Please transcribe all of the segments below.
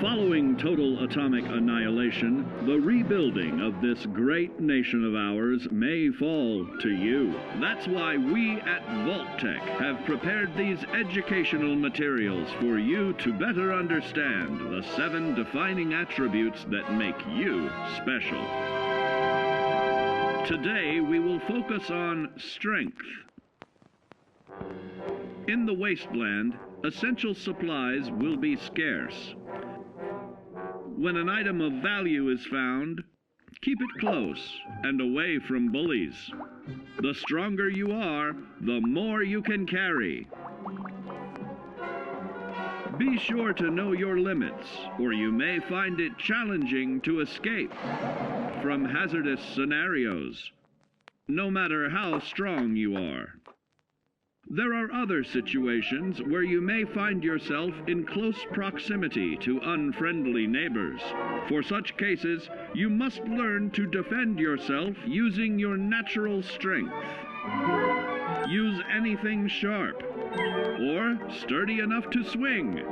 Following total atomic annihilation, the rebuilding of this great nation of ours may fall to you. That's why we at Vault-Tec have prepared these educational materials for you to better understand the 7 defining attributes that make you special. Today, we will focus on strength. In the wasteland, essential supplies will be scarce. When an item of value is found, keep it close and away from bullies. The stronger you are, the more you can carry. Be sure to know your limits, or you may find it challenging to escape from hazardous scenarios, no matter how strong you are. There are other situations where you may find yourself in close proximity to unfriendly neighbors. For such cases, you must learn to defend yourself using your natural strength. Use anything sharp or sturdy enough to swing.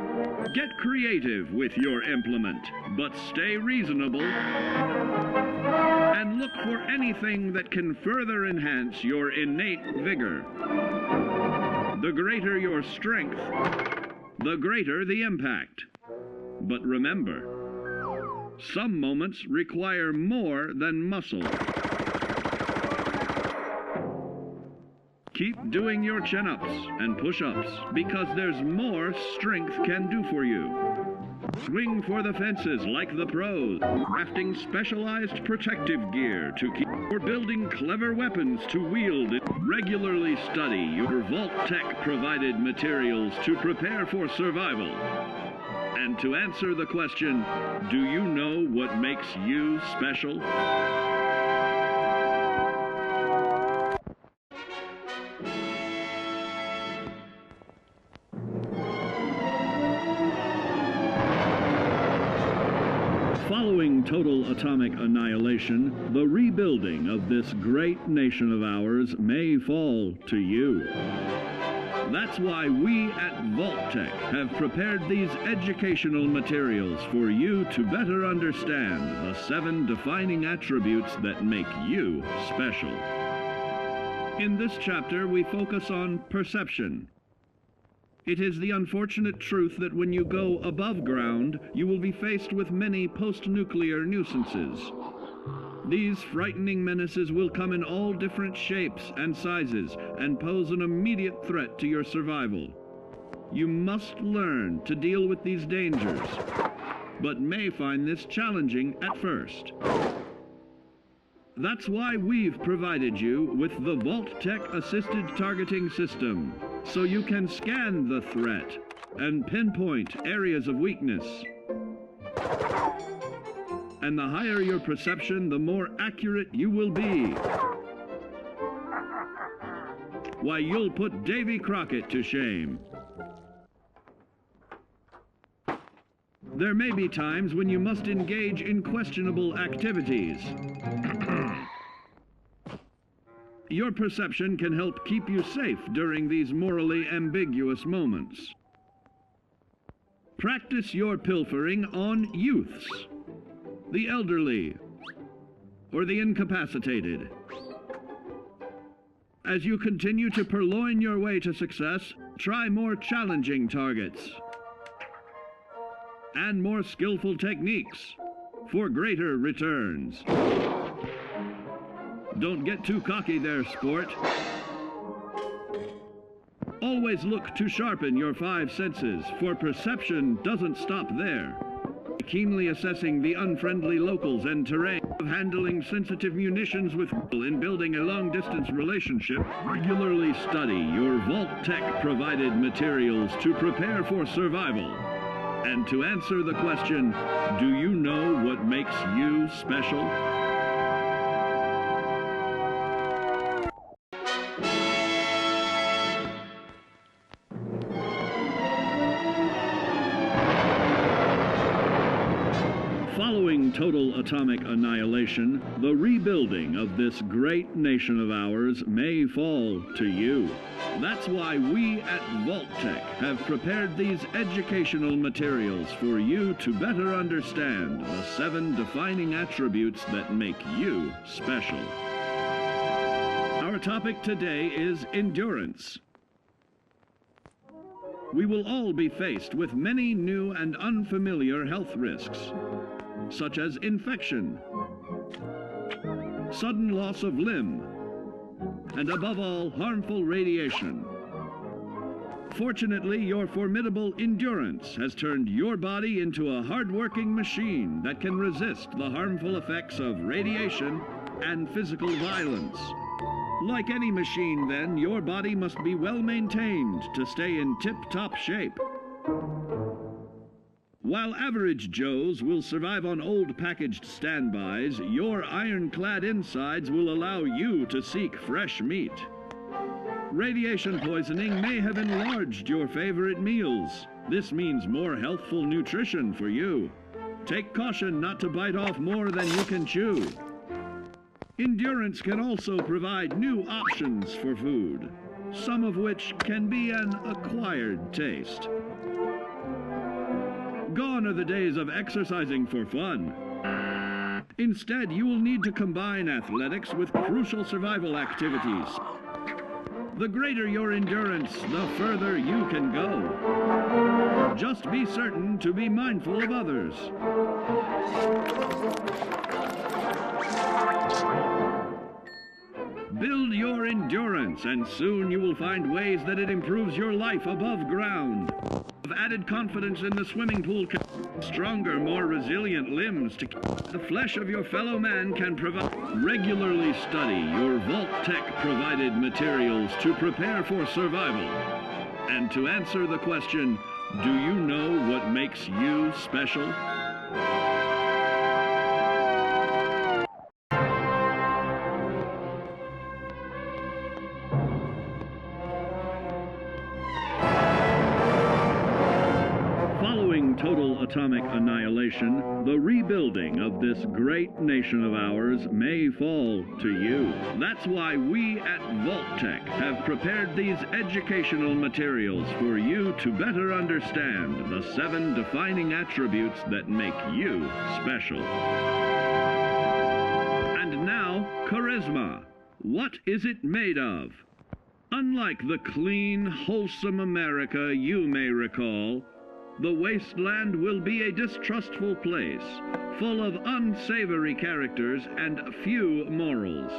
Get creative with your implement, but stay reasonable and look for anything that can further enhance your innate vigor. The greater your strength, the greater the impact. But remember, some moments require more than muscle. Keep doing your chin-ups and push-ups because there's more strength can do for you. Swing for the fences like the pros, crafting specialized protective gear to keep, or building clever weapons to wield. Regularly study your Vault-Tec provided materials to prepare for survival. And to answer the question, do you know what makes you special? Following total atomic annihilation, the rebuilding of this great nation of ours may fall to you. That's why we at Vault-Tec have prepared these educational materials for you to better understand the 7 defining attributes that make you special. In this chapter, we focus on perception. It is the unfortunate truth that when you go above ground, you will be faced with many post-nuclear nuisances. These frightening menaces will come in all different shapes and sizes and pose an immediate threat to your survival. You must learn to deal with these dangers, but may find this challenging at first. That's why we've provided you with the Vault-Tec Assisted Targeting System, so you can scan the threat and pinpoint areas of weakness. And the higher your perception, the more accurate you will be. Why, you'll put Davy Crockett to shame. There may be times when you must engage in questionable activities. Your perception can help keep you safe during these morally ambiguous moments. Practice your pilfering on youths, the elderly, or the incapacitated. As you continue to purloin your way to success, try more challenging targets and more skillful techniques for greater returns. Don't get too cocky there, sport. Always look to sharpen your 5 senses, for perception doesn't stop there. Keenly assessing the unfriendly locals and terrain, of handling sensitive munitions with in building a long-distance relationship. Regularly study your Vault-Tec provided materials to prepare for survival. And to answer the question, do you know what makes you special? Following Following total atomic annihilation, the rebuilding of this great nation of ours may fall to you. That's why we at Vault-Tec have prepared these educational materials for you to better understand the 7 defining attributes that make you special. Our topic today is endurance. We will all be faced with many new and unfamiliar health risks, such as infection, sudden loss of limb, and above all, harmful radiation. Fortunately, your formidable endurance has turned your body into a hard-working machine that can resist the harmful effects of radiation and physical violence. Like any machine, then, your body must be well maintained to stay in tip-top shape. While average Joes will survive on old packaged standbys, your ironclad insides will allow you to seek fresh meat. Radiation poisoning may have enlarged your favorite meals. This means more healthful nutrition for you. Take caution not to bite off more than you can chew. Endurance can also provide new options for food, some of which can be an acquired taste. Gone are the days of exercising for fun. Instead, you will need to combine athletics with crucial survival activities. The greater your endurance, the further you can go. Just be certain to be mindful of others. Build your endurance, and soon you will find ways that it improves your life above ground. Have added confidence in the swimming pool, stronger, more resilient limbs to keep the flesh of your fellow man can provide. Regularly study your Vault-Tec provided materials to prepare for survival. And to answer the question, do you know what makes you special? Total atomic annihilation, the rebuilding of this great nation of ours may fall to you. That's why we at Vault-Tec have prepared these educational materials for you to better understand the 7 defining attributes that make you special. And now, charisma. What is it made of? Unlike the clean, wholesome America you may recall, the wasteland will be a distrustful place, full of unsavory characters and few morals.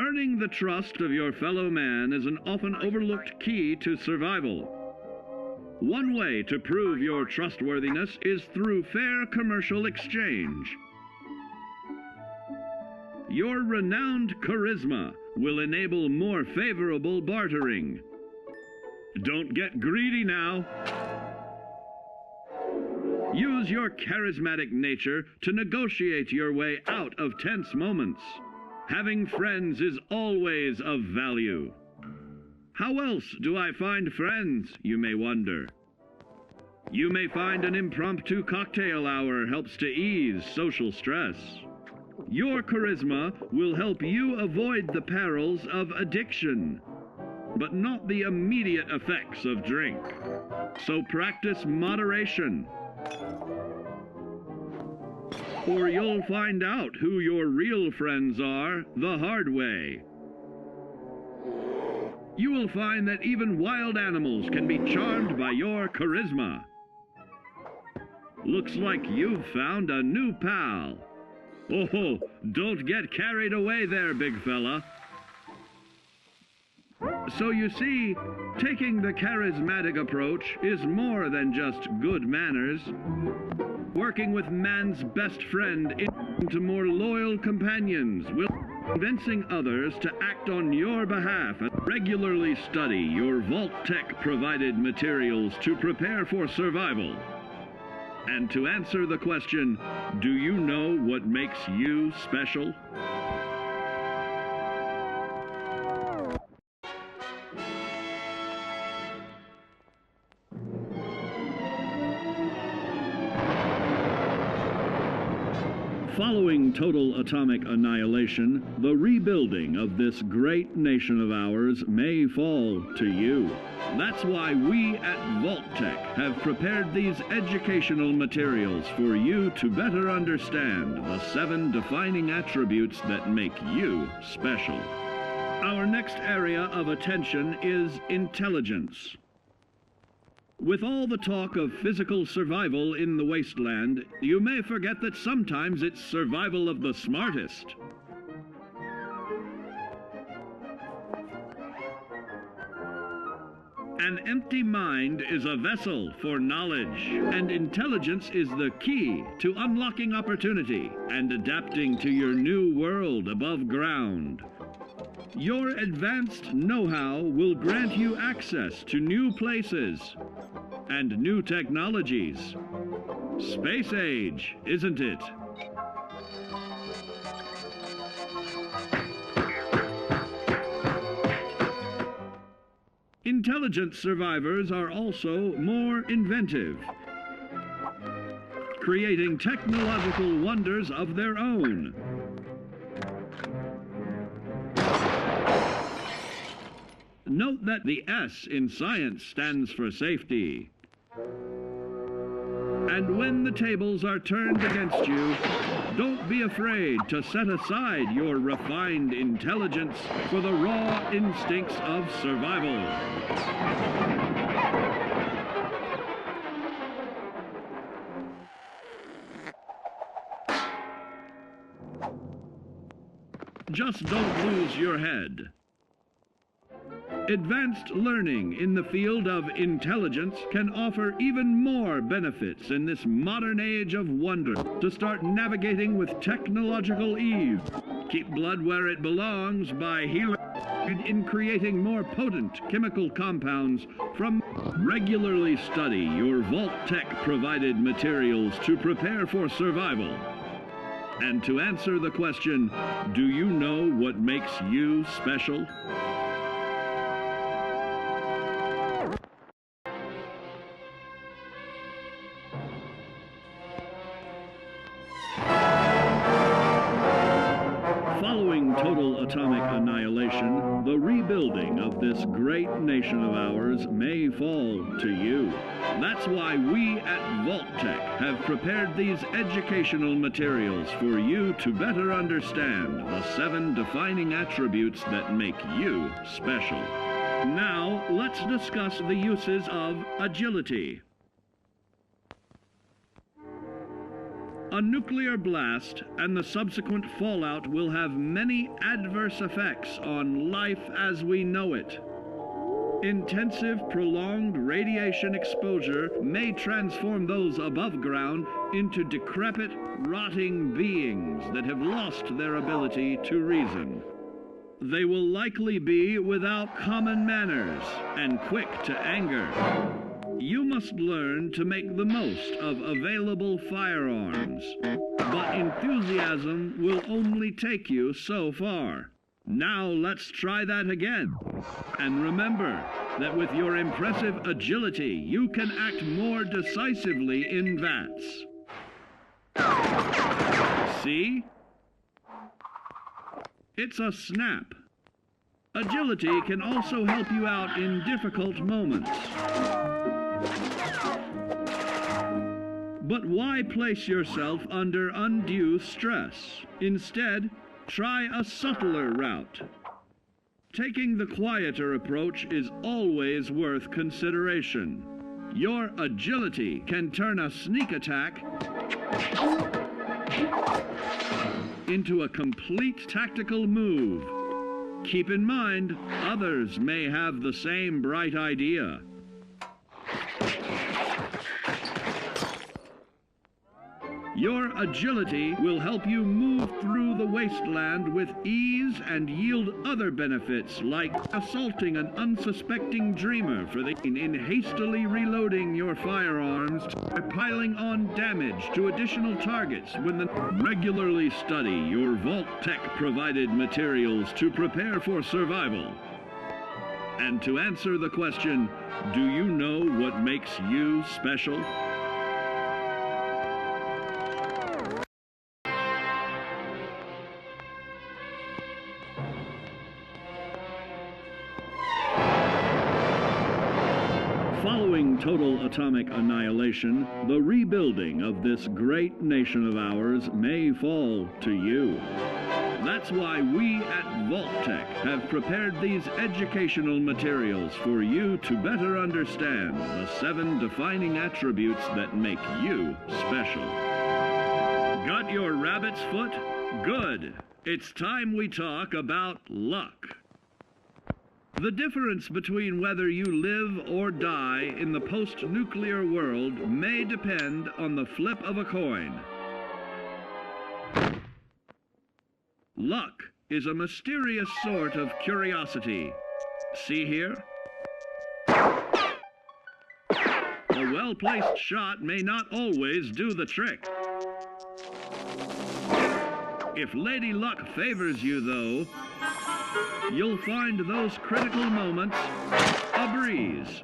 Earning the trust of your fellow man is an often overlooked key to survival. One way to prove your trustworthiness is through fair commercial exchange. Your renowned charisma will enable more favorable bartering. Don't get greedy now. Use your charismatic nature to negotiate your way out of tense moments. Having friends is always of value. How else do I find friends, you may wonder? You may find an impromptu cocktail hour helps to ease social stress. Your charisma will help you avoid the perils of addiction, but not the immediate effects of drink. So practice moderation, or you'll find out who your real friends are the hard way. You will find that even wild animals can be charmed by your charisma. Looks like you've found a new pal. Oh, don't get carried away there, big fella. So you see, taking the charismatic approach is more than just good manners. Working with man's best friend into more loyal companions will convincing others to act on your behalf. Regularly study your Vault-Tec provided materials to prepare for survival. And to answer the question, do you know what makes you special? Following total atomic annihilation, the rebuilding of this great nation of ours may fall to you. That's why we at Vault-Tec have prepared these educational materials for you to better understand the 7 defining attributes that make you special. Our next area of attention is intelligence. With all the talk of physical survival in the wasteland, you may forget that sometimes it's survival of the smartest. An empty mind is a vessel for knowledge, and intelligence is the key to unlocking opportunity and adapting to your new world above ground. Your advanced know-how will grant you access to new places and new technologies. Space age, isn't it? Intelligent survivors are also more inventive, creating technological wonders of their own. Note that the S in science stands for safety. And when the tables are turned against you, don't be afraid to set aside your refined intelligence for the raw instincts of survival. Just don't lose your head. Advanced learning in the field of intelligence can offer even more benefits in this modern age of wonder. To start navigating with technological ease, keep blood where it belongs by healing in creating more potent chemical compounds from. Regularly study your Vault-Tec provided materials to prepare for survival. And to answer the question, do you know what makes you special? Following total atomic annihilation, the rebuilding of this great nation of ours may fall to you. That's why we at Vault-Tec have prepared these educational materials for you to better understand the 7 defining attributes that make you special. Now, let's discuss the uses of agility. A nuclear blast and the subsequent fallout will have many adverse effects on life as we know it. Intensive, prolonged radiation exposure may transform those above ground into decrepit, rotting beings that have lost their ability to reason. They will likely be without common manners and quick to anger. You must learn to make the most of available firearms, but enthusiasm will only take you so far. Now let's try that again. And remember that with your impressive agility, you can act more decisively in VATS. See? It's a snap. Agility can also help you out in difficult moments. But why place yourself under undue stress? Instead, try a subtler route. Taking the quieter approach is always worth consideration. Your agility can turn a sneak attack into a complete tactical move. Keep in mind, others may have the same bright idea. Your agility will help you move through the wasteland with ease and yield other benefits like assaulting an unsuspecting dreamer in hastily reloading your firearms or piling on damage to additional targets when the regularly study your Vault-Tec provided materials to prepare for survival. And to answer the question, do you know what makes you special? Following total atomic annihilation, the rebuilding of this great nation of ours may fall to you. That's why we at Vault-Tec have prepared these educational materials for you to better understand the 7 defining attributes that make you special. Got your rabbit's foot? Good. It's time we talk about luck. The difference between whether you live or die in the post-nuclear world may depend on the flip of a coin. Luck is a mysterious sort of curiosity. See here? A well-placed shot may not always do the trick. If Lady Luck favors you, though, you'll find those critical moments a breeze.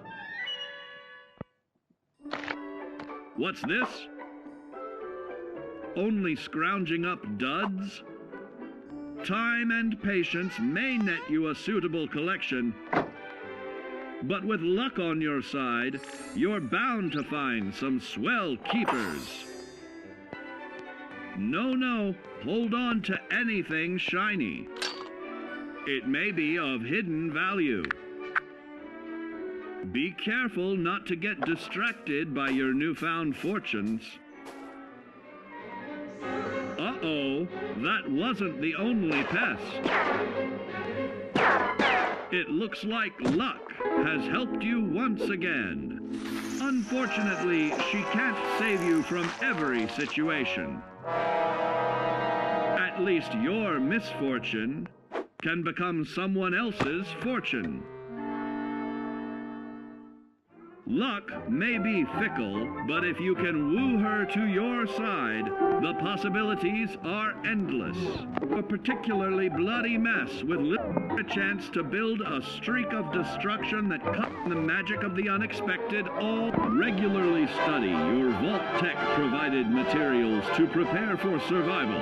What's this? Only scrounging up duds? Time and patience may net you a suitable collection, but with luck on your side, you're bound to find some swell keepers. No, hold on to anything shiny. It may be of hidden value. Be careful not to get distracted by your newfound fortunes. Uh-oh, that wasn't the only pest. It looks like luck has helped you once again. Unfortunately, she can't save you from every situation. At least your misfortune can become someone else's fortune. Luck may be fickle, but if you can woo her to your side, the possibilities are endless. A particularly bloody mess with a chance to build a streak of destruction that cuts the magic of the unexpected. All regularly study your Vault-Tec provided materials to prepare for survival.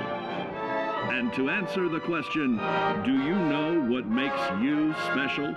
And to answer the question, do you know what makes you special?